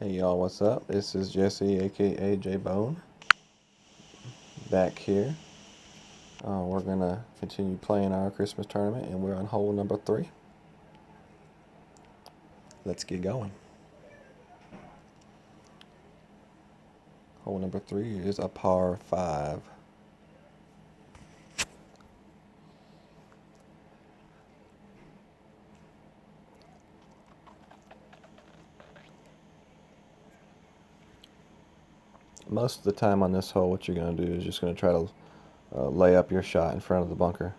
Hey y'all, what's up? This is Jesse, aka J Bone, back here. We're gonna continue playing our Christmas tournament, and we're on hole number 3. Let's get going. Hole number 3 is a par 5. Most of the time on this hole, what you're gonna do is just gonna try to lay up your shot in front of the bunker.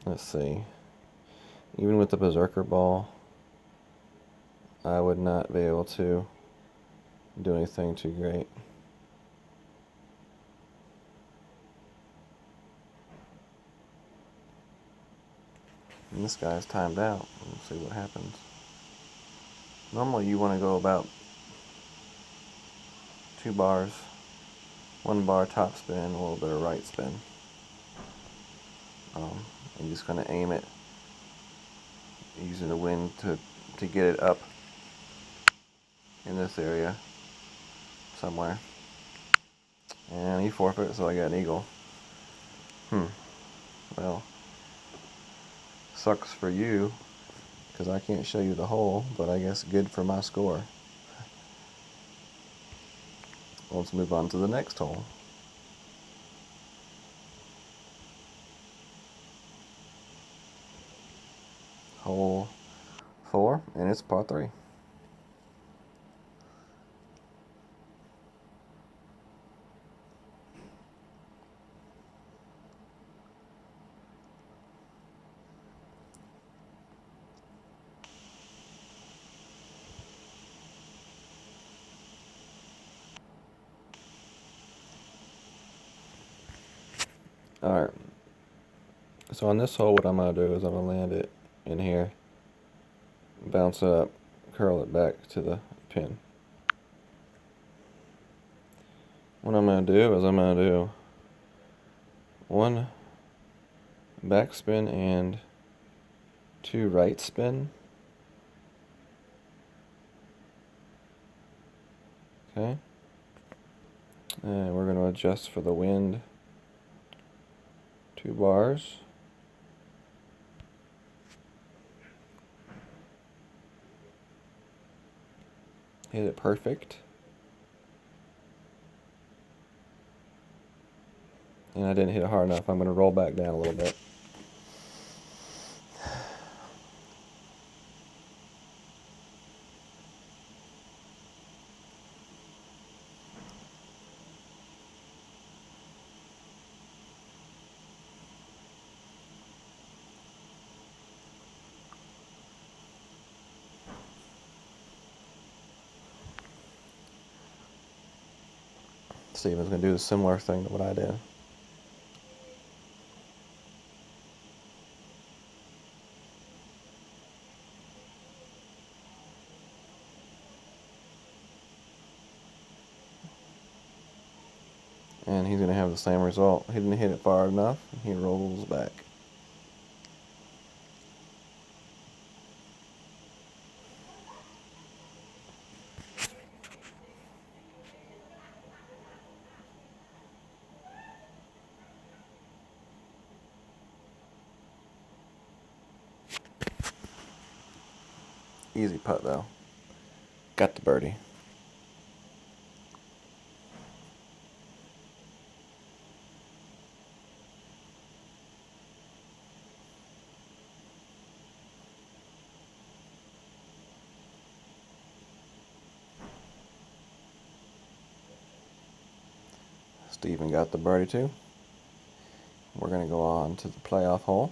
Let's see. Even with the berserker ball, I would not be able to do anything too great. And this guy's timed out. Let's see what happens. Normally you want to go about 2 bars, 1 bar top spin, a little bit of right spin. I'm just going to aim it using the wind to get it up in this area somewhere. And he forfeit, so I got an eagle. Well, sucks for you, because I can't show you the hole, but I guess good for my score. Let's move on to the next hole. Hole 4, and it's par 3. Alright, so on this hole, what I'm going to do is I'm going to land it in here, bounce it up, curl it back to the pin. What I'm going to do is I'm going to do 1 backspin and 2 right spin. Okay. And we're going to adjust for the wind. 2 bars. Hit it perfect. And I didn't hit it hard enough. I'm going to roll back down a little bit. Steven's going to do a similar thing to what I did. And he's going to have the same result. He didn't hit it far enough. He rolls back. Easy putt, though. Got the birdie. Steven got the birdie, too. We're going to go on to the playoff hole.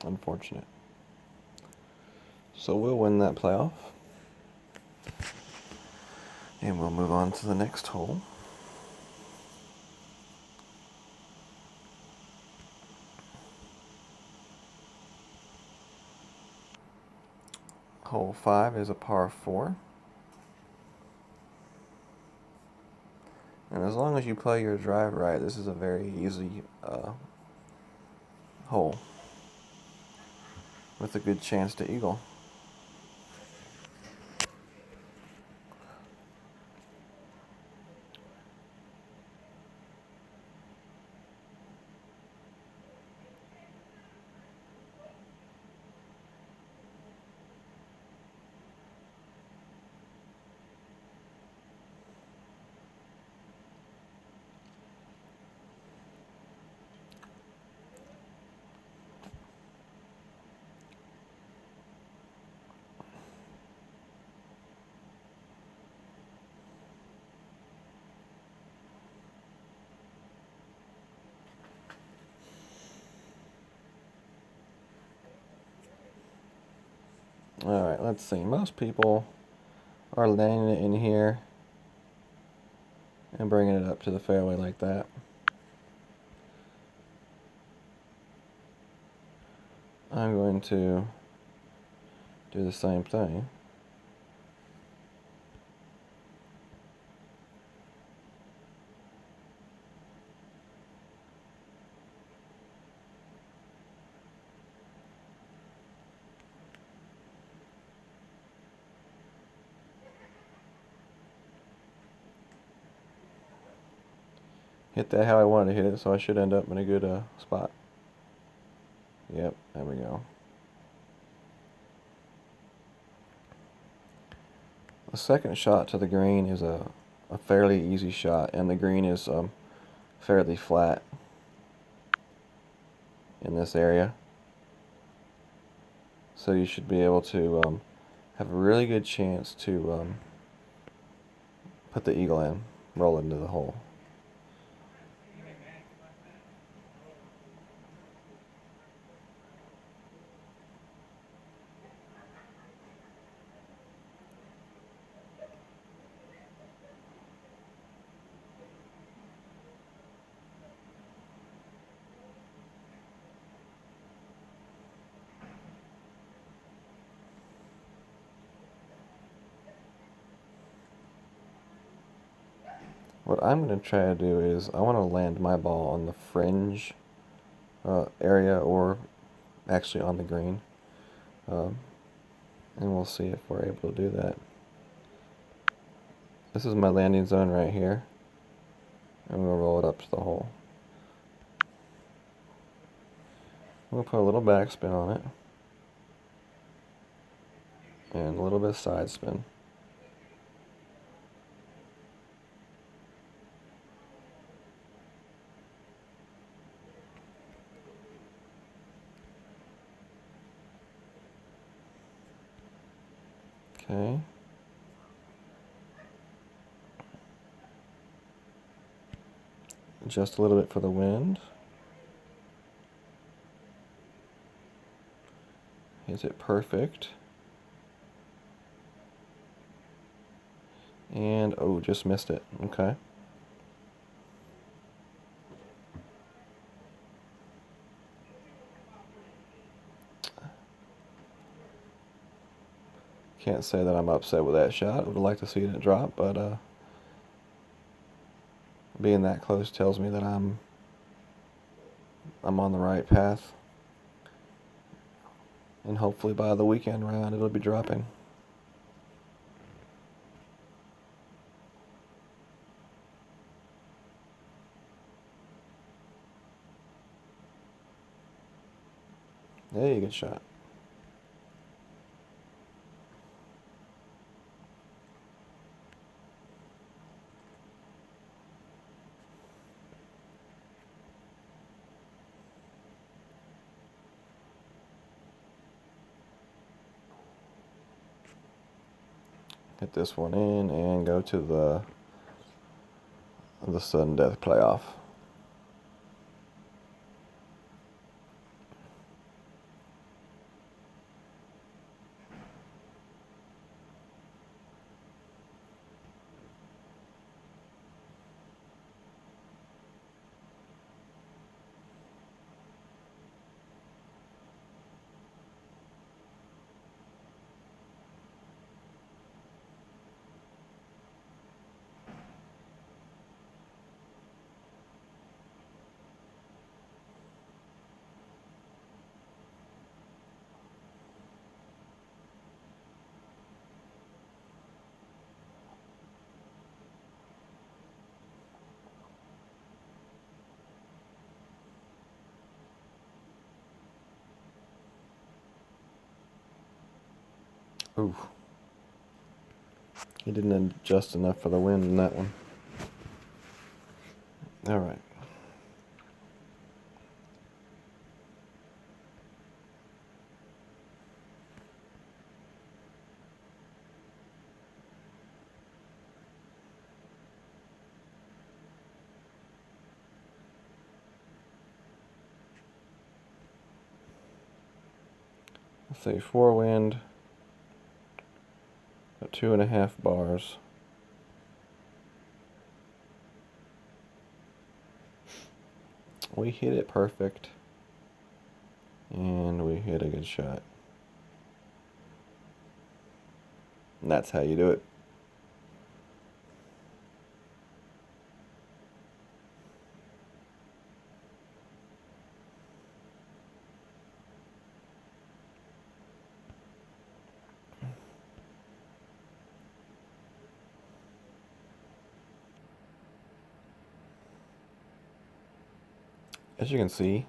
Unfortunate. So we'll win that playoff. And we'll move on to the next hole. Hole 5 is a par 4. And as long as you play your drive right, this is a very easy hole with a good chance to eagle. Alright, let's see. Most people are landing it in here and bringing it up to the fairway like that. I'm going to do the same thing. Hit that how I wanted to hit it, so I should end up in a good spot. Yep, there we go. The second shot to the green is a fairly easy shot, and the green is fairly flat in this area. So you should be able to have a really good chance to put the eagle in, roll it into the hole. What I'm going to try to do is I want to land my ball on the fringe area, or actually on the green. And we'll see if we're able to do that. This is my landing zone right here, and we'll roll it up to the hole. We'll put a little backspin on it, and a little bit of side spin. Okay. Just a little bit for the wind. Is it perfect? And, oh, just missed it. Okay. Can't say that I'm upset with that shot. I would like to see it drop, but being that close tells me that I'm on the right path. And hopefully by the weekend round it'll be dropping. Hey, good shot. Hit this one in and go to the sudden death playoff. Ooh. He didn't adjust enough for the wind in that one. Alright. Let's say 4 wind, at 2.5 bars. We hit it perfect, and we hit a good shot. And that's how you do it. As you can see,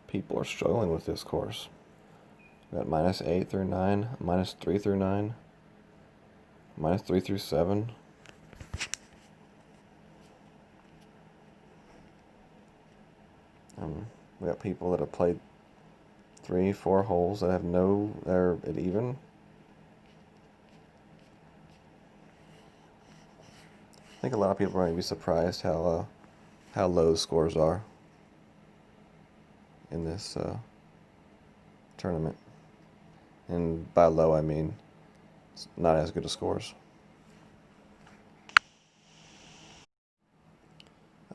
people are struggling with this course. We got -8 through 9, -3 through 9, -3 through 7. We got people that have played 3, 4 holes that they're at even. I think a lot of people are going to be surprised how low scores are in this tournament. And by low, I mean it's not as good as scores.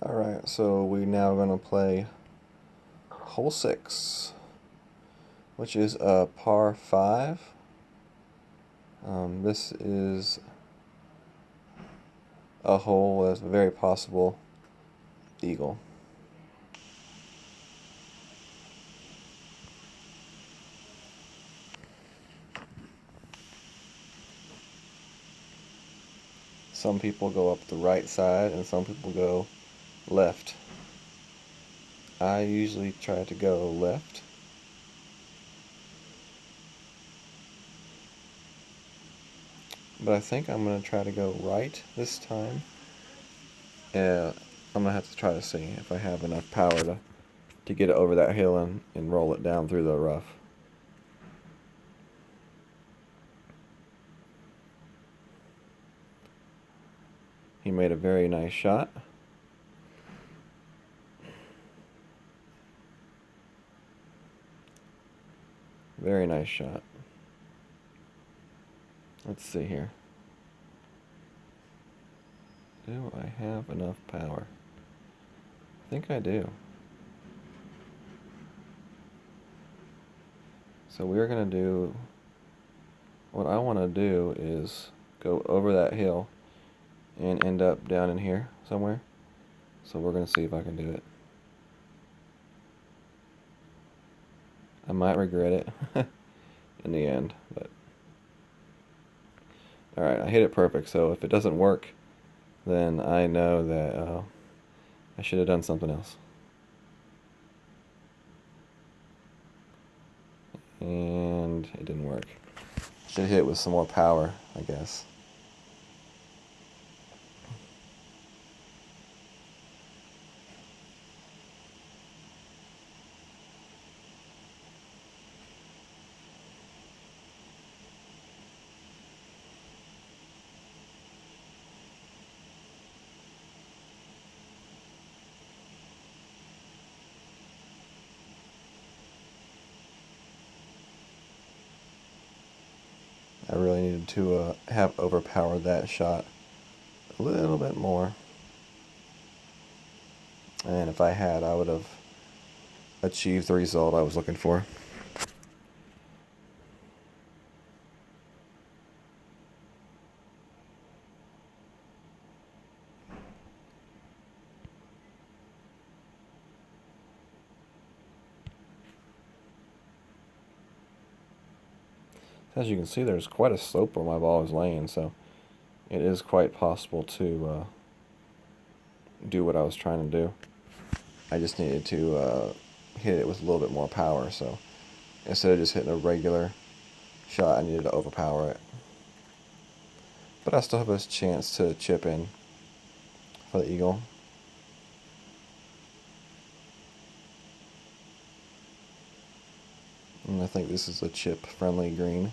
Alright, so we're now going to play hole 6, which is a par 5. This is a hole that's a very possible eagle. Some people go up the right side and some people go left. I usually try to go left. But I think I'm going to try to go right this time. Yeah, I'm going to have to try to see if I have enough power to get it over that hill and roll it down through the rough. He made a very nice shot. Very nice shot. Let's see here. Do I have enough power? I think I do. So we're going to do, what I want to do is go over that hill and end up down in here somewhere. So we're going to see if I can do it. I might regret it in the end, but alright, I hit it perfect, so if it doesn't work, then I know that I should have done something else. And it didn't work. Should hit it with some more power, I guess. I really needed to have overpowered that shot a little bit more. And if I had, I would have achieved the result I was looking for. As you can see, there's quite a slope where my ball is laying, so it is quite possible to do what I was trying to do. I just needed to hit it with a little bit more power, so instead of just hitting a regular shot, I needed to overpower it. But I still have a chance to chip in for the eagle. And I think this is a chip-friendly green.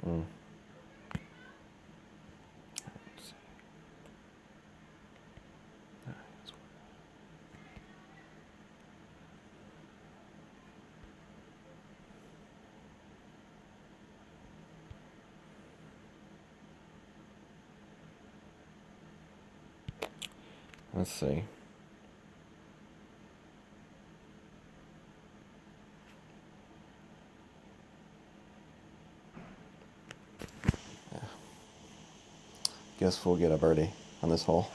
Mm. Let's see. Yeah. Guess we'll get a birdie on this hole.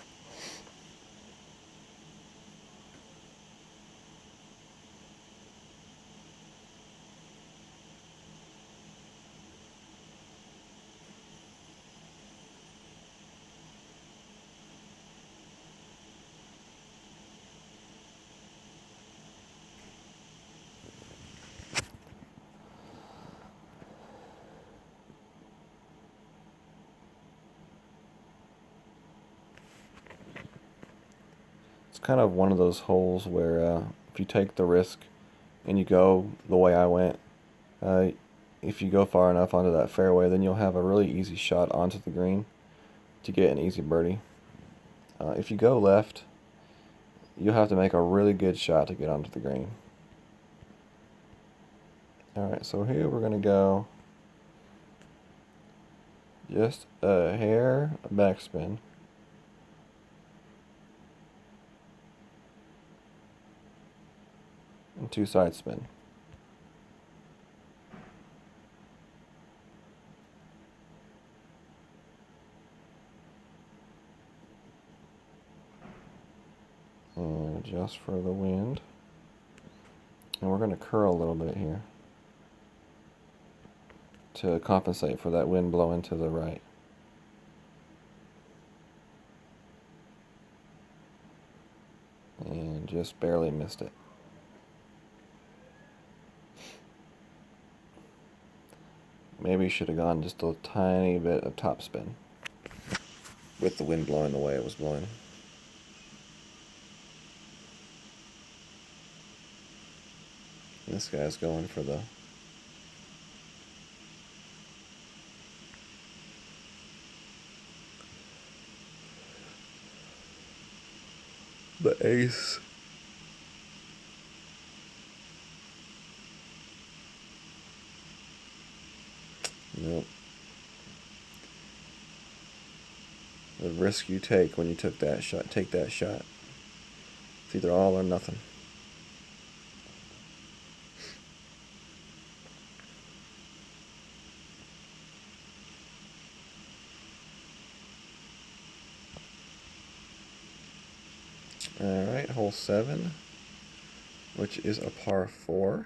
It's kind of one of those holes where if you take the risk and you go the way I went, if you go far enough onto that fairway, then you'll have a really easy shot onto the green to get an easy birdie. If you go left, you'll have to make a really good shot to get onto the green. Alright, so here we're going to go just a hair backspin. And 2 side spin. And adjust for the wind. And we're going to curl a little bit here to compensate for that wind blowing to the right. And just barely missed it. Maybe you should have gone just a tiny bit of topspin with the wind blowing the way it was blowing. This guy's going for the ace. Nope. The risk you take when you took that shot, take that shot. It's either all or nothing. Alright, hole 7, which is a par 4.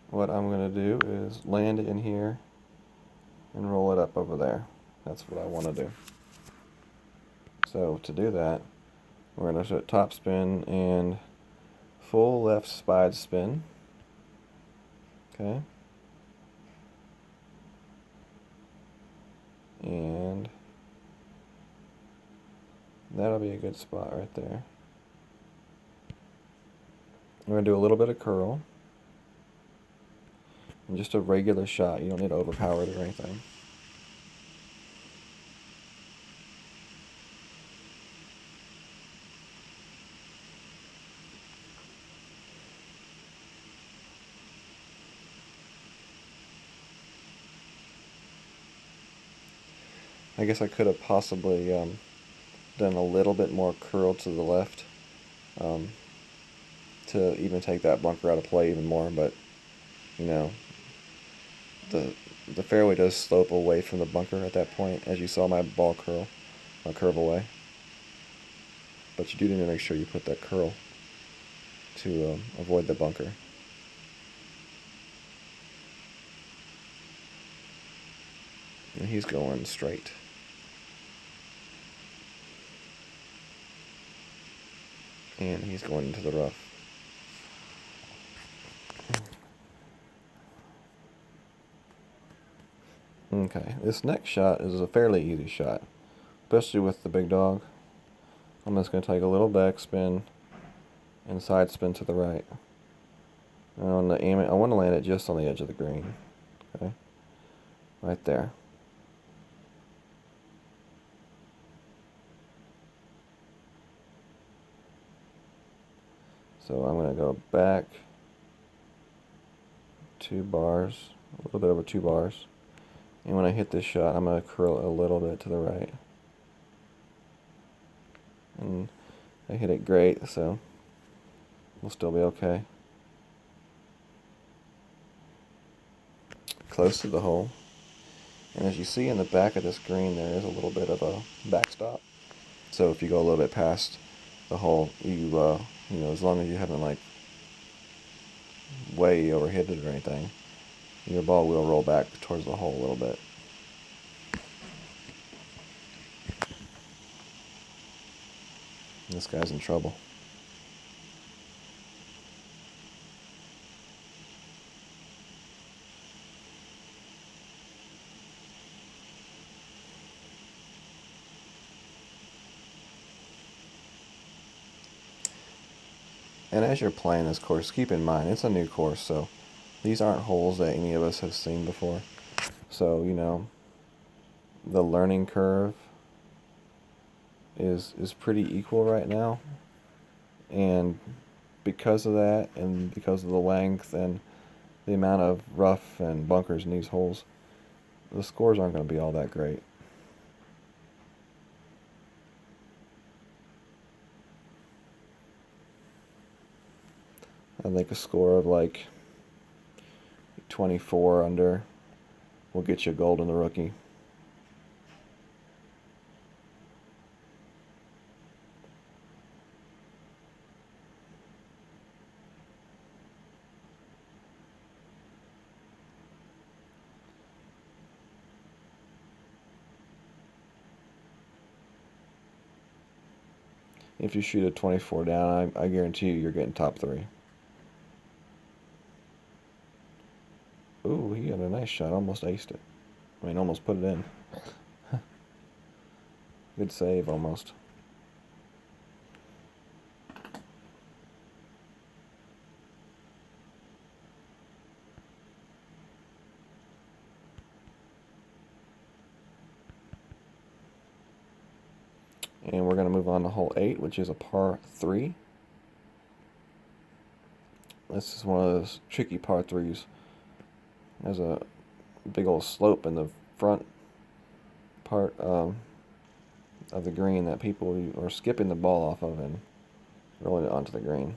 What I'm going to do is land it in here and roll it up over there. That's what I want to do. So to do that, we're going to set top spin and full left side spin. Okay. And that'll be a good spot right there. We're going to do a little bit of curl. And just a regular shot. You don't need to overpower it or anything. I guess I could have possibly done a little bit more curl to the left um, to even take that bunker out of play even more, but you know, the the fairway does slope away from the bunker at that point, as you saw my ball curve away. But you do need to make sure you put that curl to avoid the bunker. And he's going straight. And he's going into the rough. Okay, this next shot is a fairly easy shot, especially with the big dog. I'm just going to take a little back spin and side spin to the right. I want to aim it. I want to land it just on the edge of the green. Okay, right there. So I'm going to go back 2 bars, a little bit over 2 bars. And when I hit this shot, I'm going to curl it a little bit to the right. And I hit it great, so we'll still be okay. Close to the hole. And as you see in the back of this green, there is a little bit of a backstop. So if you go a little bit past the hole, you know, as long as you haven't like way overhit it or anything, your ball will roll back towards the hole a little bit. This guy's in trouble. And as you're playing this course, keep in mind, it's a new course, so these aren't holes that any of us have seen before. So, you know, the learning curve is pretty equal right now. And because of that, and because of the length and the amount of rough and bunkers in these holes, the scores aren't going to be all that great. I think a score of like 24 under will get you gold in the rookie. If you shoot a 24 down, I guarantee you're getting top 3. Ooh, he got a nice shot. Almost aced it. I mean, almost put it in. Good save, almost. And we're going to move on to hole 8, which is a par 3. This is one of those tricky par 3s. There's a big old slope in the front part of the green that people are skipping the ball off of and rolling it onto the green.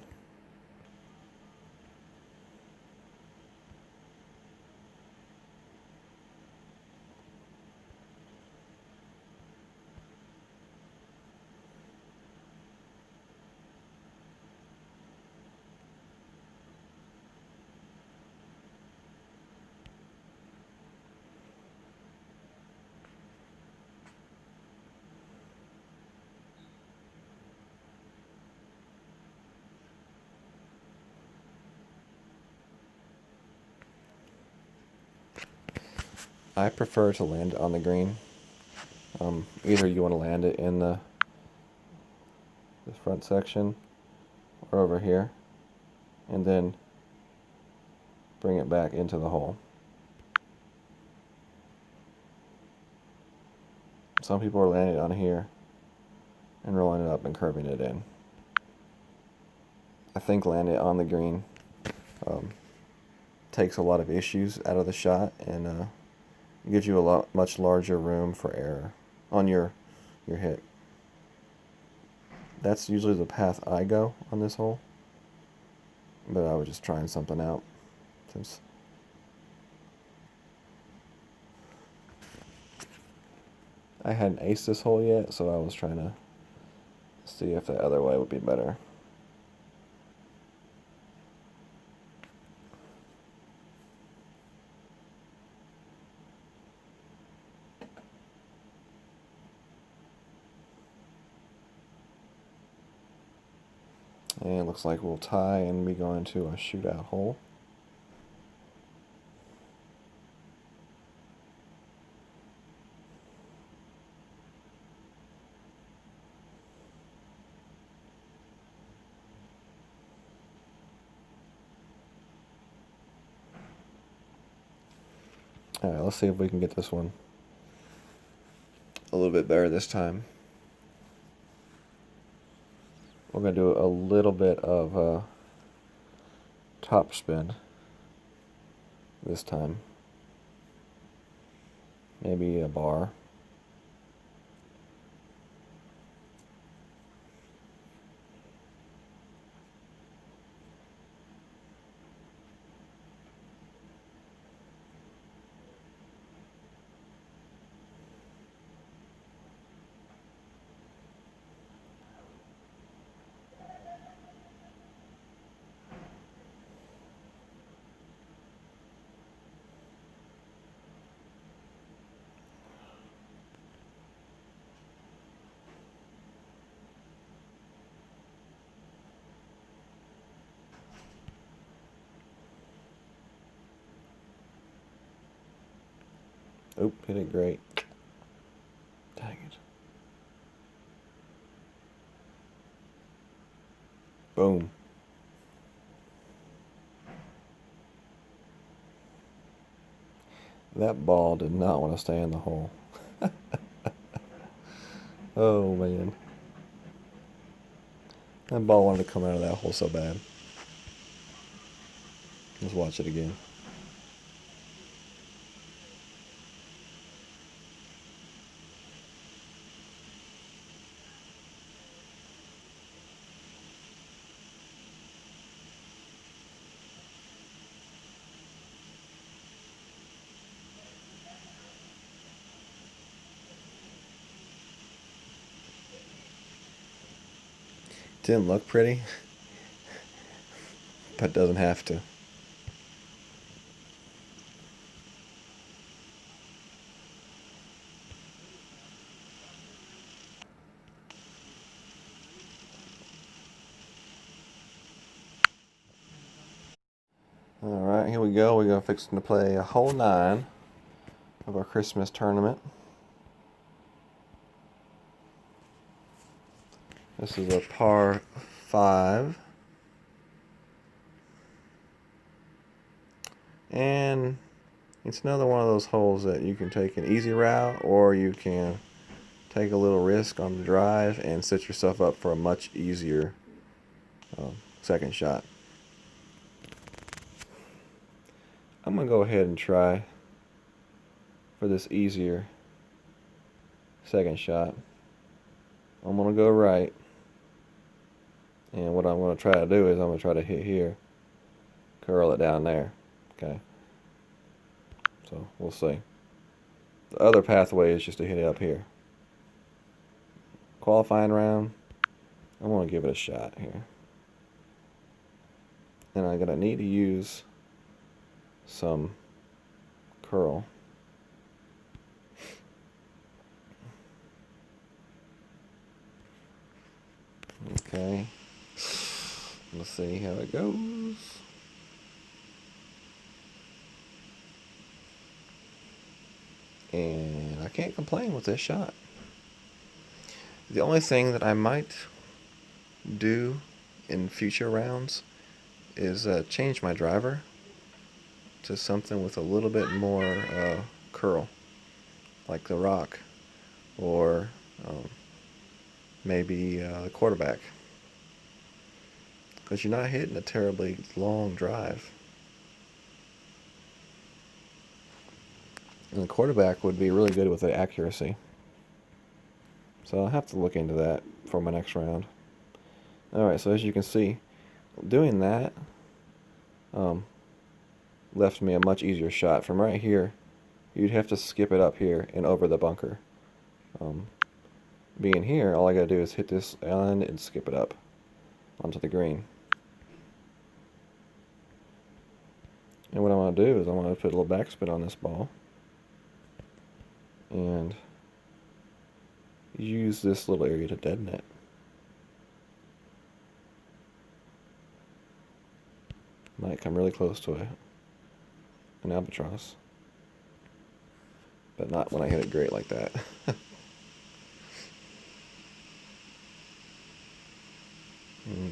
I prefer to land it on the green. Either you want to land it in the front section or over here, and then bring it back into the hole. Some people are landing it on here and rolling it up and curving it in. I think landing it on the green takes a lot of issues out of the shot and gives you much larger room for error. on your hit. That's usually the path I go on this hole, but I was just trying something out since I hadn't aced this hole yet, so I was trying to see if the other way would be better. And it looks like we'll tie and be going to a shootout hole. Alright, let's see if we can get this one a little bit better this time. We're going to do a little bit of top spin this time. Maybe a bar. Oop, hit it great. Dang it. Boom. That ball did not want to stay in the hole. Oh, man. That ball wanted to come out of that hole so bad. Let's watch it again. Didn't look pretty, but doesn't have to. Alright, here we go. We're going to fix to play a hole 9 of our Christmas tournament. This is a par 5. And it's another one of those holes that you can take an easy route, or you can take a little risk on the drive and set yourself up for a much easier second shot. I'm going to go ahead and try for this easier second shot. I'm going to go right. And what I'm going to try to do is I'm going to try to hit here, curl it down there. Okay. So we'll see. The other pathway is just to hit it up here. Qualifying round, I'm going to give it a shot here. And I'm going to need to use some curl. Okay. Let's see how it goes. And I can't complain with this shot. The only thing that I might do in future rounds is change my driver to something with a little bit more curl, like the rock, or maybe the quarterback, because you're not hitting a terribly long drive. And the quarterback would be really good with the accuracy. So I'll have to look into that for my next round. Alright, so as you can see, doing that left me a much easier shot. From right here, you'd have to skip it up here and over the bunker. Being here, all I gotta do is hit this island and skip it up onto the green. And what I want to do is I want to put a little backspin on this ball and use this little area to deaden it. Might come really close to an albatross, but not when I hit it great like that.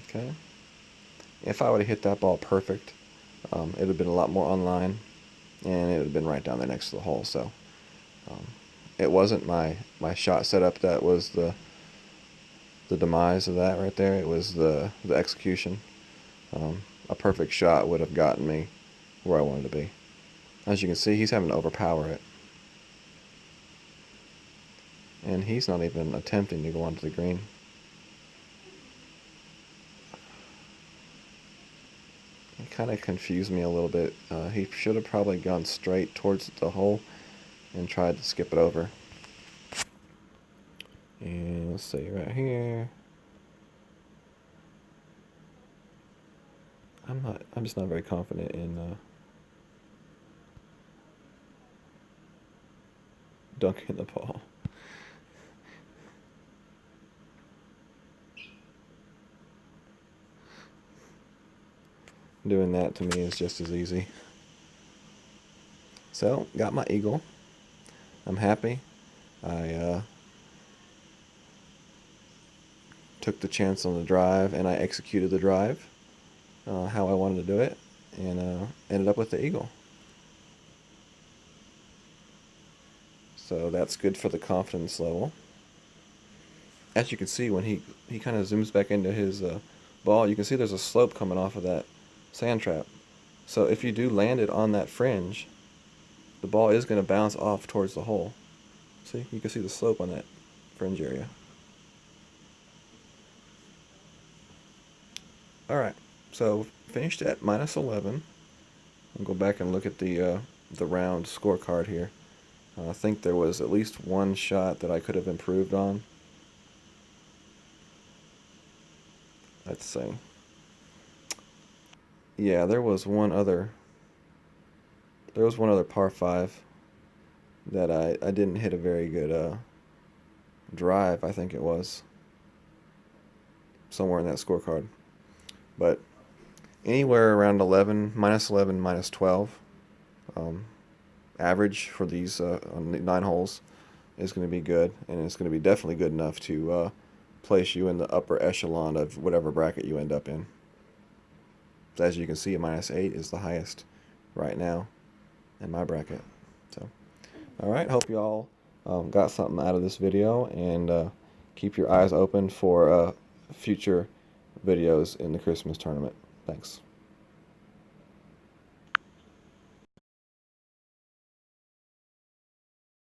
Okay. If I would have hit that ball perfect, it would have been a lot more online, and it would have been right down there next to the hole. So it wasn't my shot setup that was the demise of that right there. It was the execution. A perfect shot would have gotten me where I wanted to be. As you can see, he's having to overpower it. And he's not even attempting to go onto the green. It kind of confused me a little bit. He should have probably gone straight towards the hole and tried to skip it over. And let's see, right here. I'm just not very confident in dunking the ball. Doing that to me is just as easy. So, got my eagle. I'm happy. I took the chance on the drive, and I executed the drive how I wanted to do it, and ended up with the eagle. So that's good for the confidence level. As you can see, when he kind of zooms back into his ball, you can see there's a slope coming off of that sand trap. So if you do land it on that fringe, the ball is going to bounce off towards the hole. See, you can see the slope on that fringe area. Alright, so finished at -11. I'll go back and look at the round scorecard here. I think there was at least one shot that I could have improved on. Let's see. Yeah, there was one other par 5 that I didn't hit a very good drive, I think it was. Somewhere in that scorecard. But anywhere around 11, -11, -12, average for these 9 holes is going to be good, and it's going to be definitely good enough to place you in the upper echelon of whatever bracket you end up in. So as you can see, a -8 is the highest right now in my bracket. So, alright, hope you all got something out of this video, and keep your eyes open for future videos in the Christmas tournament. Thanks.